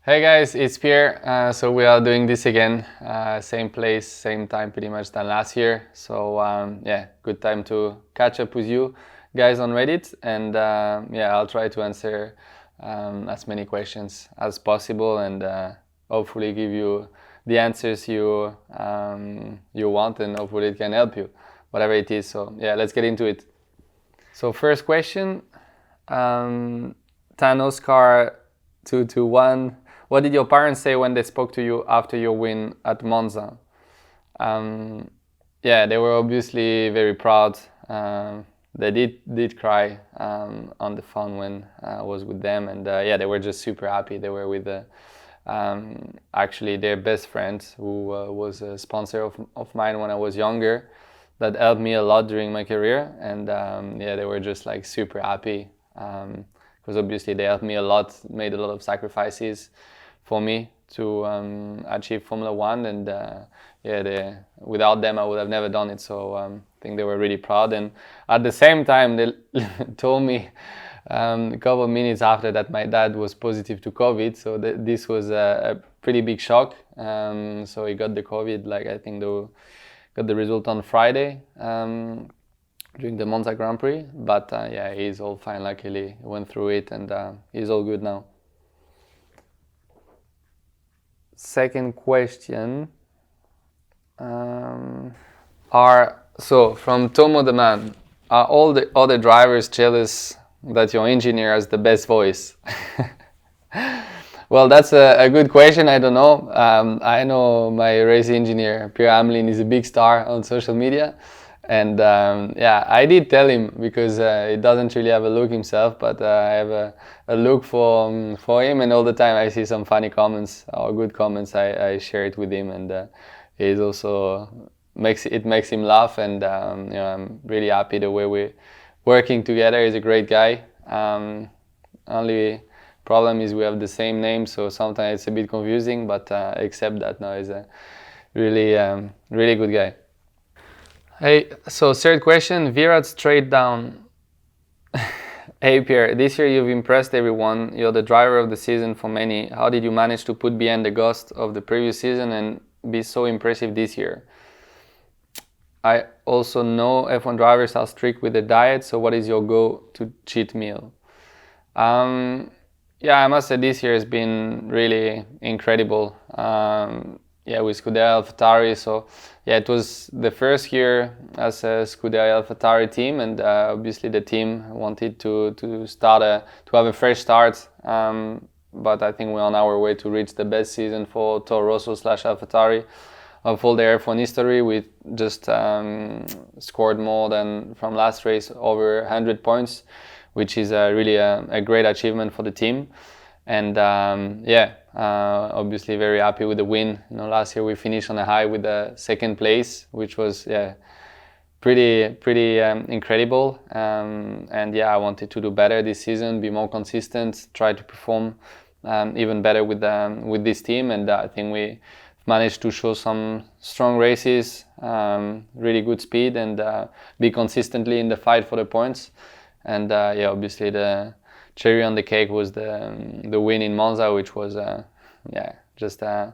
Hey guys, it's Pierre. So we are doing this again, same place, same time pretty much than last year. So yeah, good time to catch up with you guys on Reddit, and yeah, I'll try to answer as many questions as possible, and hopefully give you the answers you want, and hopefully it can help you, whatever it is. So yeah, let's get into it. So first question, Tan Oscar 221. What did your parents say when they spoke to you after your win at Monza? Yeah, they were obviously very proud. They did cry on the phone when I was with them, and yeah, they were just super happy. They were with actually their best friend, who was a sponsor of mine when I was younger, that helped me a lot during my career, and yeah, they were just like super happy because obviously they helped me a lot, made a lot of sacrifices for me to achieve Formula One, and yeah, without them I would have never done it. So I think they were really proud, and at the same time they told me a couple of minutes after that my dad was positive to COVID, so this was a pretty big shock. So he got the COVID, like I think they got the result on Friday during the Monza Grand Prix, but yeah, he's all fine, luckily. He went through it, and he's all good now. Second question, so from Tomo the Man, are all the other drivers jealous that your engineer has the best voice? Well, that's a good question. I don't know. I know my race engineer, Pierre Hamlin, is a big star on social media. And yeah, I did tell him, because he doesn't really have a look himself, but I have a look for him, and all the time I see some funny comments or good comments, I share it with him, and he's also makes him laugh, and you know, I'm really happy the way we're working together. He's a great guy. Only problem is we have the same name, so sometimes it's a bit confusing, but except that, no, he's a really good guy. Hey, so third question, Virat straight down. Hey Pierre, this year you've impressed everyone. You're the driver of the season for many. How did you manage to put behind the ghost of the previous season and be so impressive this year? I also know F1 drivers are strict with the diet, so what is your go-to cheat meal? Yeah, I must say this year has been really incredible. Yeah, with Scuderia AlphaTauri. So yeah, it was the first year as a Scuderia AlphaTauri team, and obviously the team wanted to have a fresh start. But I think we're on our way to reach the best season for Toro Rosso / AlphaTauri of all their F1 history. We just scored more than from last race, over 100 points, which is really a great achievement for the team. And yeah, obviously very happy with the win. You know, last year we finished on a high with the second place, which was pretty incredible. And yeah, I wanted to do better this season, be more consistent, try to perform even better with this team. And I think we managed to show some strong races, really good speed, and be consistently in the fight for the points. And yeah, obviously the cherry on the cake was the win in Monza, which was yeah, just a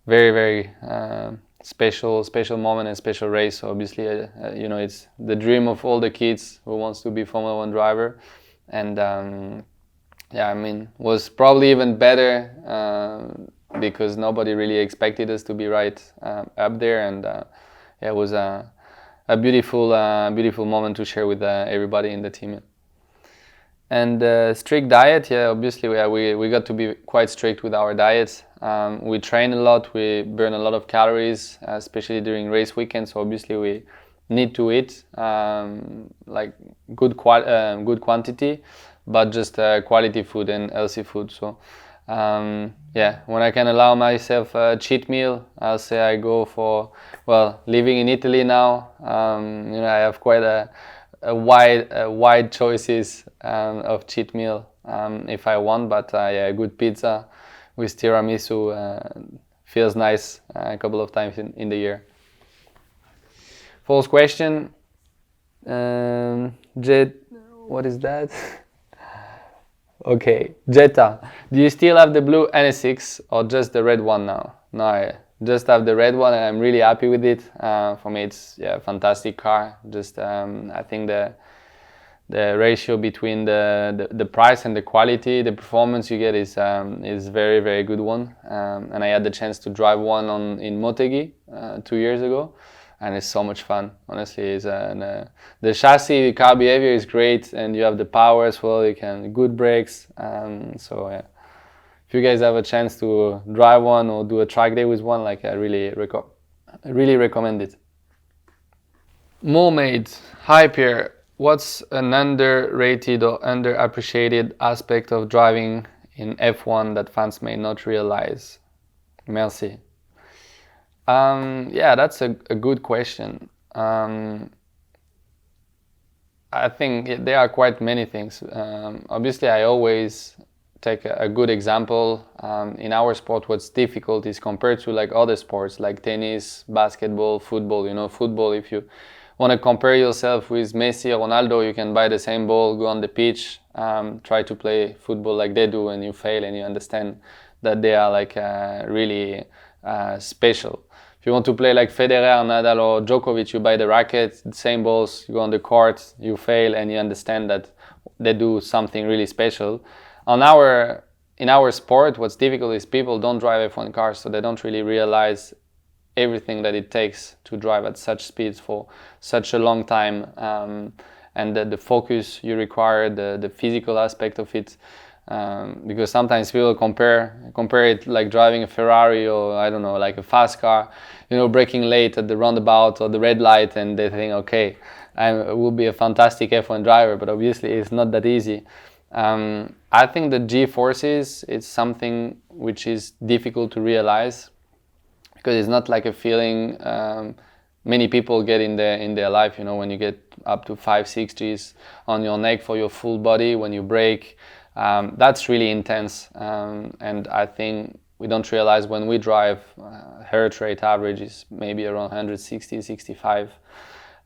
very special moment and special race. So obviously, you know, it's the dream of all the kids who wants to be Formula One driver, and yeah, I mean, was probably even better because nobody really expected us to be right up there, and yeah, it was a beautiful moment to share with everybody in the team. And strict diet, yeah, obviously we got to be quite strict with our diets. We train a lot, we burn a lot of calories, especially during race weekends. So obviously we need to eat like good quantity, but just quality food and healthy food. So yeah, when I can allow myself a cheat meal, I'll say I go for, well, living in Italy now, you know, I have quite a wide choices of cheat meal if I want, but yeah, a good pizza with tiramisu feels nice a couple of times in the year. Fourth question, Jed, what is that? Okay, Jetta, do you still have the blue NSX or just the red one now? No, I just have the red one and I'm really happy with it. For me, it's a fantastic car. Just I think the ratio between the price and the quality, the performance you get is very, very good one. And I had the chance to drive one in Motegi 2 years ago. And it's so much fun. Honestly, the chassis car behavior is great, and you have the power as well. You can good brakes. So yeah, if you guys have a chance to drive one or do a track day with one, like I really recommend it. Mermaid, hi Pierre. What's an underrated or underappreciated aspect of driving in F1 that fans may not realize? Merci. Yeah, that's a good question. I think there are quite many things. Obviously, I always take a good example. In our sport, what's difficult is compared to like other sports like tennis, basketball, football. You know, football, if you want to compare yourself with Messi or Ronaldo, you can buy the same ball, go on the pitch, try to play football like they do, and you fail and you understand that they are like really special. If you want to play like Federer, Nadal or Djokovic, you buy the racket, the same balls, you go on the court, you fail and you understand that they do something really special. In our sport, what's difficult is people don't drive F1 cars, so they don't really realize everything that it takes to drive at such speeds for such a long time, and the focus you require, the physical aspect of it. Because sometimes people compare it like driving a Ferrari or I don't know, like a fast car, you know, braking late at the roundabout or the red light, and they think, okay, I will be a fantastic F1 driver, but obviously it's not that easy. I think the G-forces is something which is difficult to realize because it's not like a feeling many people get in their life. You know, when you get up to 5-6 Gs on your neck for your full body when you brake. That's really intense, and I think we don't realize when we drive, heart rate average is maybe around 160, 65,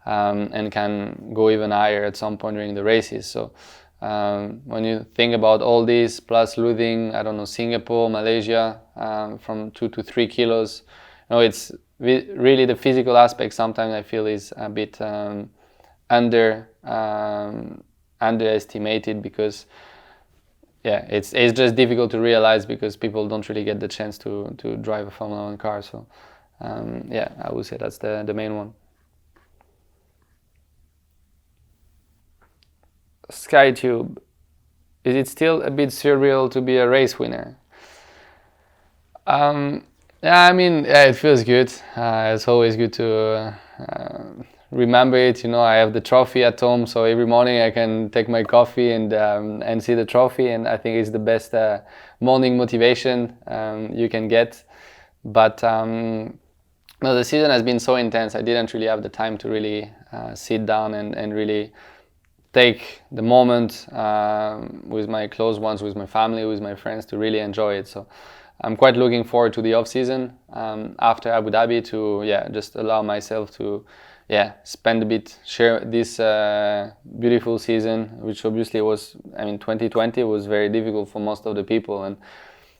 and can go even higher at some point during the races. So when you think about all this, plus losing, I don't know, Singapore, Malaysia, from 2 to 3 kilos, you know, it's really the physical aspect sometimes I feel is a bit underestimated because yeah, it's just difficult to realize because people don't really get the chance to drive a Formula 1 car. So yeah, I would say that's the main one. SkyTube, is it still a bit surreal to be a race winner? Yeah, I mean, yeah, it feels good. It's always good to remember it. You know, I have the trophy at home, so every morning I can take my coffee and see the trophy, and I think it's the best morning motivation you can get. But no, the season has been so intense. I didn't really have the time to really sit down and really take the moment with my close ones, with my family, with my friends to really enjoy it. So I'm quite looking forward to the off-season after Abu Dhabi to just allow myself to spend a bit, share this beautiful season, which obviously was, 2020 was very difficult for most of the people, and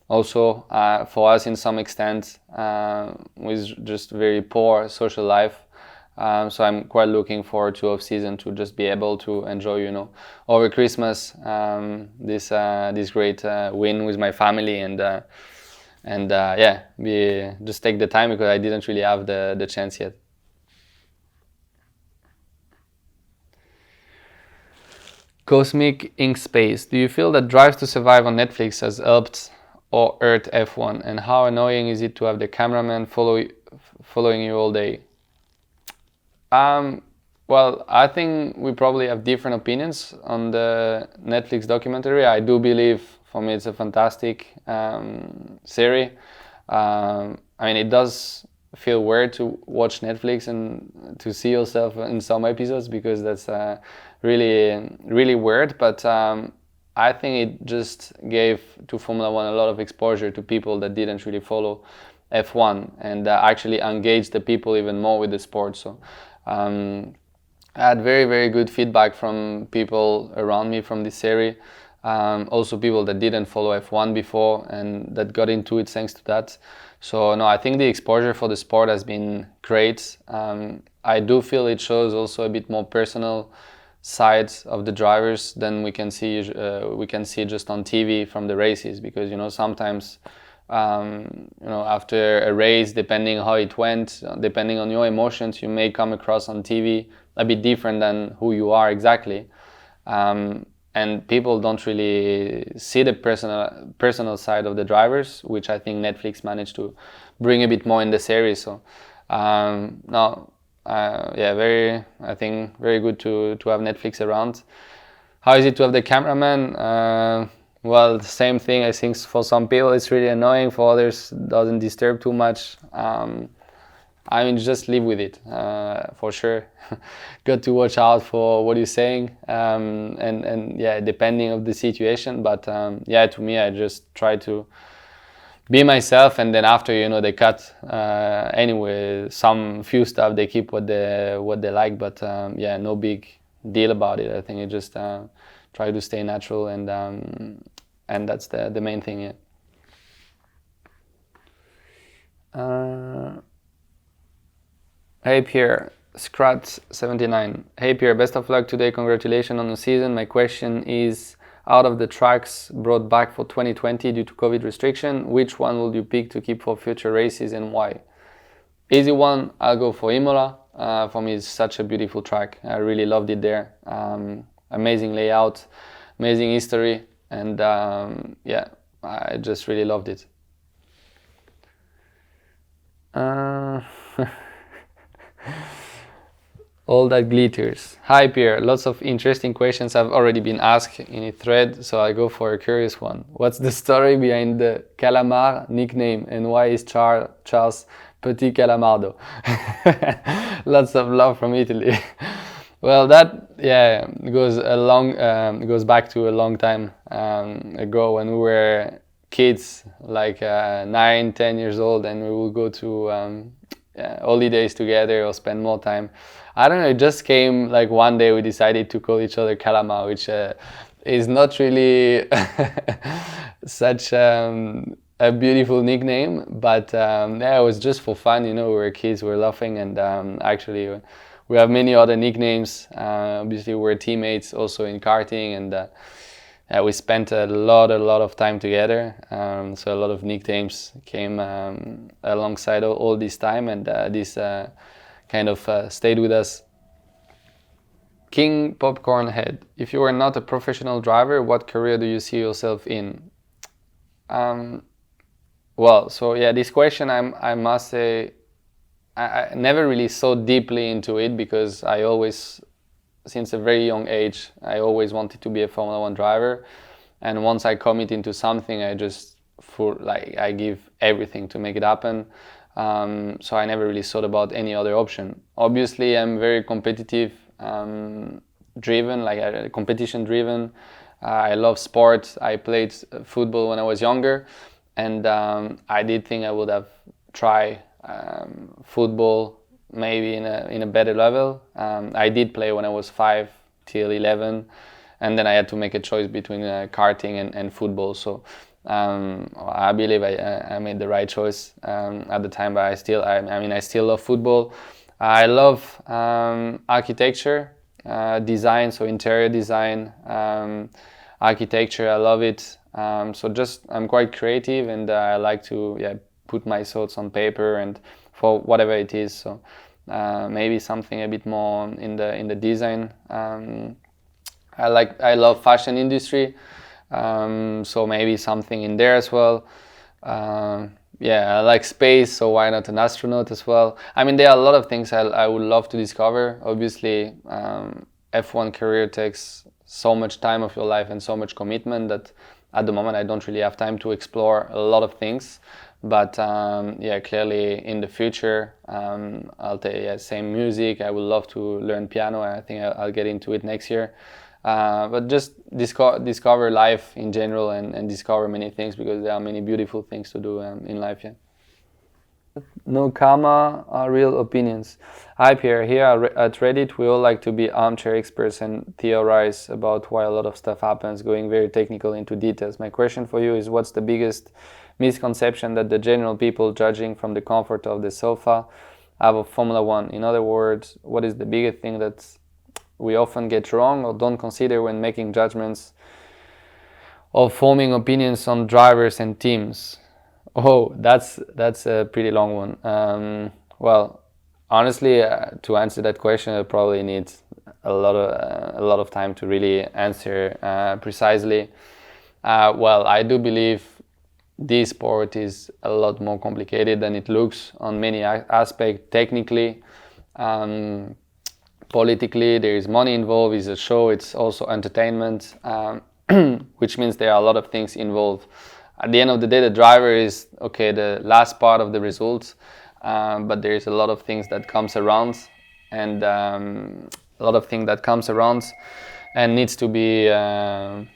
also for us in some extent with just very poor social life. So I'm quite looking forward to off-season to just be able to enjoy, over Christmas this great win with my family and just take the time because I didn't really have the chance yet. Cosmic Ink Space, do you feel that Drive to Survive on Netflix has helped or hurt F1, and how annoying is it to have the cameraman following you all day? Well, I think we probably have different opinions on the Netflix documentary. I do believe, for me, it's a fantastic series. It does feel weird to watch Netflix and to see yourself in some episodes because that's really, really weird. But I think it just gave to Formula One a lot of exposure to people that didn't really follow F1 and actually engage the people even more with the sport. So I had very, very good feedback from people around me from this series. Also people that didn't follow F1 before and that got into it thanks to that. So no, I think the exposure for the sport has been great. I do feel it shows also a bit more personal sides of the drivers than we can see just on TV from the races, because sometimes after a race, depending how it went, depending on your emotions, you may come across on TV a bit different than who you are exactly. And people don't really see the personal side of the drivers, which I think Netflix managed to bring a bit more in the series. So I think very good to have Netflix around. How is it to have the cameraman? Well, the same thing. I think for some people it's really annoying. For others, doesn't disturb too much. Just live with it, for sure. Got to watch out for what you're saying, and depending of the situation. But to me, I just try to be myself, and then after they cut anyway. Some few stuff they keep what they like, but no big deal about it. I think it just try to stay natural, and that's the main thing. Hey Pierre, Scrat79. Hey Pierre, best of luck today. Congratulations on the season. My question is, out of the tracks brought back for 2020 due to COVID restriction, which one will you pick to keep for future races and why? Easy one, I'll go for Imola. For me, it's such a beautiful track. I really loved it there. Amazing layout, amazing history, and I just really loved it. All that glitters. Hi Pierre, lots of interesting questions have already been asked in a thread, so I go for a curious one. What's the story behind the Calamar nickname, and why is Charles Petit Calamardo? Lots of love from Italy. Well, that goes back to a long time ago when we were kids, like 9-10 years old, and we would go to holidays together or spend more time. I don't know, it just came like one day we decided to call each other Calamar, which is not really such a beautiful nickname, but it was just for fun. We were kids, we were laughing, and actually we have many other nicknames. Obviously we're teammates also in karting, and we spent a lot of time together, so a lot of nicknames came alongside all this time, and this kind of stayed with us. King Popcorn Head, if you were not a professional driver, what career do you see yourself in? This question, I must say, I never really thought deeply into it, because I always, since a very young age, I always wanted to be a Formula 1 driver, and once I commit into something, I give everything to make it happen. So I never really thought about any other option. Obviously, I'm very competitive driven, competition driven. I love sports. I played football when I was younger, and I did think I would have tried football maybe in a better level. I did play when I was 5 till 11, and then I had to make a choice between karting and football. So I believe I made the right choice at the time, but I still love football. I love architecture, design, so interior design, architecture. I love it. I'm quite creative, and I like to put my thoughts on paper and for whatever it is. So maybe something a bit more in the design. I love fashion industry. So maybe something in there as well. I like space, so why not an astronaut as well? There are a lot of things I would love to discover. Obviously, F1 career takes so much time of your life and so much commitment that at the moment I don't really have time to explore a lot of things. But clearly in the future, I'll take same music. I would love to learn piano. I think I'll get into it next year. But just discover life in general and discover many things, because there are many beautiful things to do in life. No karma are real opinions. Hi Pierre, here at Reddit we all like to be armchair experts and theorize about why a lot of stuff happens, going very technical into details. My question for you is, what's the biggest misconception that the general people judging from the comfort of the sofa have of Formula One? In other words, what is the biggest thing that we often get wrong or don't consider when making judgments or forming opinions on drivers and teams? Oh, that's a pretty long one. Well, honestly, to answer that question, I probably need a lot of time to really answer precisely. Well, I do believe this sport is a lot more complicated than it looks on many aspects. Technically, politically, there is money involved. It's a show. It's also entertainment, which means there are a lot of things involved. At the end of the day, the driver is the last part of the results, but there is a lot of things that comes around, and and needs to be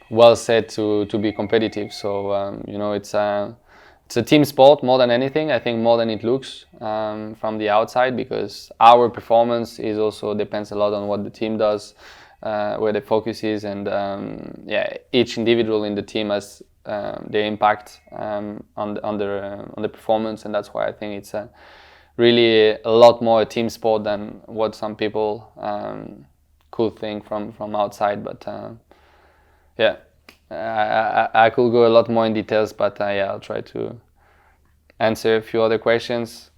well set to be competitive. So it's a team sport more than anything. I think more than it looks from the outside, because our performance is also depends a lot on what the team does, where the focus is, and each individual in the team has their impact on the performance, and that's why I think it's really a lot more a team sport than what some people could think from outside. But I could go a lot more in details, but I'll try to answer a few other questions.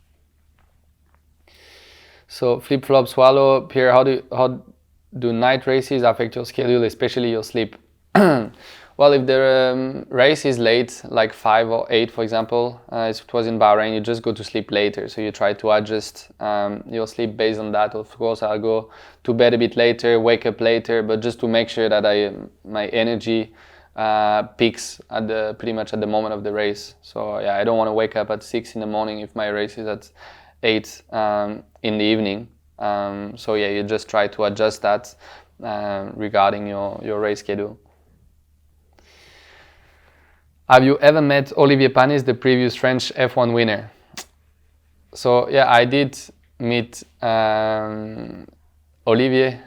So flip flop swallow, Pierre, how do night races affect your schedule, especially your sleep? Well, if the race is late, like 5 or 8, for example, if it was in Bahrain, you just go to sleep later. So you try to adjust your sleep based on that. Of course, I'll go to bed a bit later, wake up later, but just to make sure that my energy peaks at pretty much at the moment of the race. So I don't want to wake up at 6 in the morning if my race is at 8 in the evening. So you just try to adjust that regarding your race schedule. Have you ever met Olivier Panis, the previous French F1 winner? So I did meet Olivier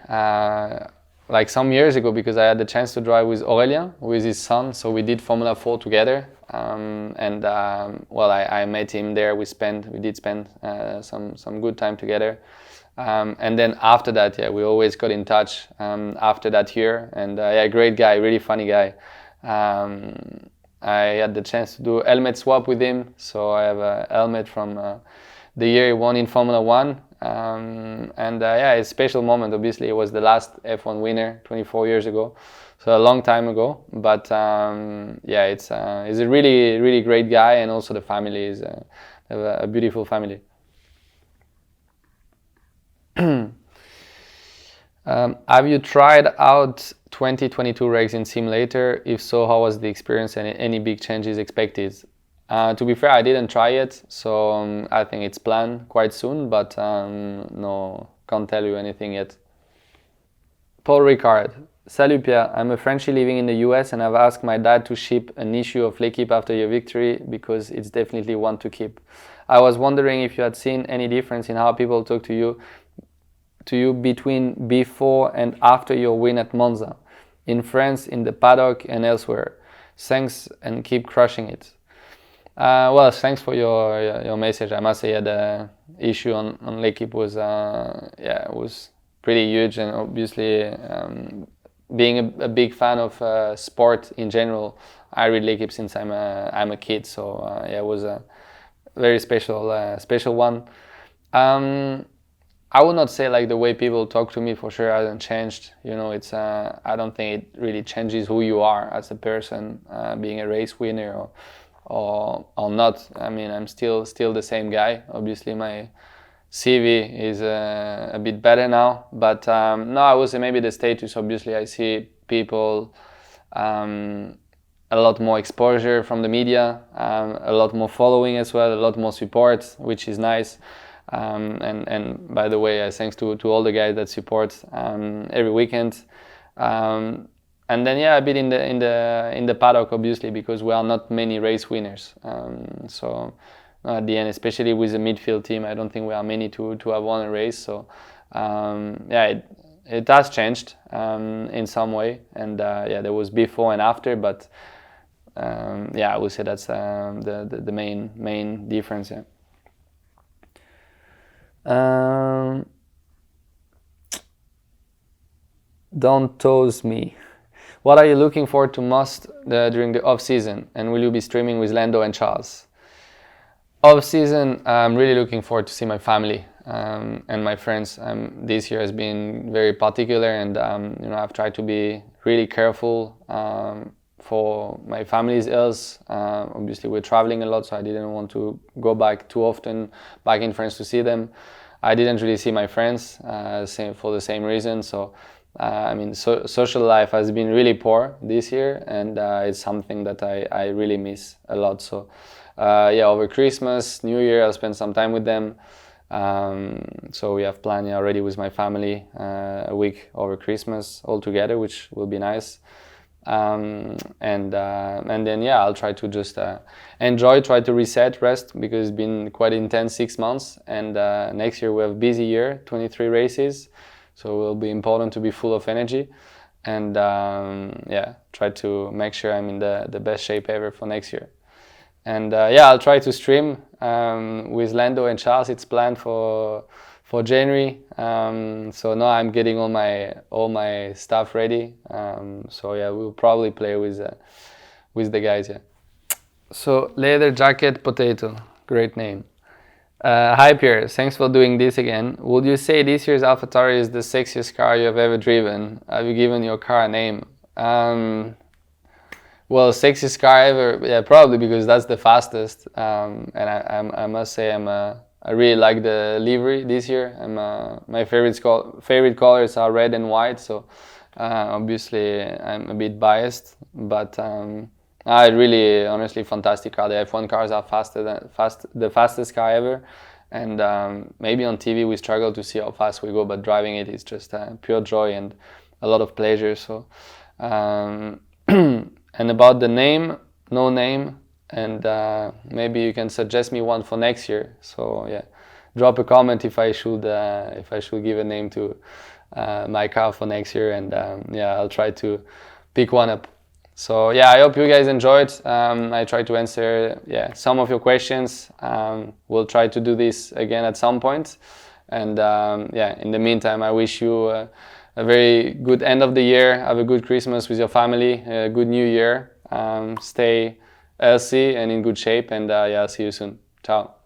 like some years ago, because I had the chance to drive with Aurélien, who is his son. So we did Formula 4 together, I met him there. We did spend some good time together. And then after that, we always got in touch after that year. And great guy, really funny guy. I had the chance to do a helmet swap with him, so I have a helmet from the year he won in Formula 1. It's a special moment. Obviously, it was the last F1 winner 24 years ago, so a long time ago. But he's a really, really great guy, and also the family is a beautiful family. Have you tried out 2022 regs in simulator? If so, how was the experience, and any big changes expected? To be fair, I didn't try it, so I think it's planned quite soon, but no, can't tell you anything yet. Paul Ricard. Salut Pierre, I'm a Frenchie living in the US, and I've asked my dad to ship an issue of L'Equipe after your victory, because it's definitely one to keep. I was wondering if you had seen any difference in how people talk to you between before and after your win at Monza, in France, in the paddock, and elsewhere. Thanks, and keep crushing it. Thanks for your message. I must say the issue on L'Equipe was was pretty huge, and obviously being a big fan of sport in general, I read L'Equipe since I'm a kid. So it was a very special one. I would not say like the way people talk to me for sure hasn't changed. It's I don't think it really changes who you are as a person, being a race winner or not. I mean, I'm still the same guy. Obviously, my CV is a bit better now, but no, I would say maybe the status. Obviously, I see people a lot more exposure from the media, a lot more following as well, a lot more support, which is nice. And by the way, thanks to all the guys that support every weekend. And then a bit in the paddock, obviously, because we are not many race winners. So at the end, especially with the midfield team. I don't think we are many to have won a race. So yeah, it has changed in some way, and yeah, there was before and after, but yeah, I would say that's the main difference. Yeah. Don't toast me. What are you looking forward to most during the off season, and will you be streaming with Lando and Charles? Off season, I'm really looking forward to see my family and my friends. This year has been very particular, and you know, I've tried to be really careful for my family's health. Obviously, we're traveling a lot, so I didn't want to go back too often back in France to see them. I didn't really see my friends for the same reason. So I mean, social life has been really poor this year, and it's something that I really miss a lot. So yeah, over Christmas, New Year, I'll spend some time with them. So we have planned already with my family a week over Christmas all together, which will be nice. And then yeah, I'll try to just enjoy, try to reset, rest, because it's been quite intense 6 months, and next year we have a busy year, 23 races, so it will be important to be full of energy, and yeah, try to make sure I'm in the best shape ever for next year. And yeah, I'll try to stream with Lando and Charles. It's planned for January. So now I'm getting all my stuff ready. So yeah, we'll probably play with the guys. Yeah. So leather jacket potato, great name. Hi Pierre, thanks for doing this again. Would you say this year's AlphaTauri is the sexiest car you have ever driven? Have you given your car a name? Well, sexiest car ever, yeah, probably, because that's the fastest. And I must say I really like the livery this year. My favorite colors are red and white, so obviously I'm a bit biased, but I really, honestly, fantastic car. The F1 cars are the fastest car ever, and maybe on TV we struggle to see how fast we go, but driving it is just pure joy and a lot of pleasure. So. And about the name, no name, and maybe you can suggest me one for next year. So yeah, drop a comment if I should give a name to my car for next year, and yeah, I'll try to pick one up. So yeah, I hope you guys enjoyed. I tried to answer some of your questions. We'll try to do this again at some point, and yeah, in the meantime, I wish you a very good end of the year. Have a good Christmas with your family, a good New Year. Stay healthy and in good shape, and yeah, I'll see you soon. Ciao.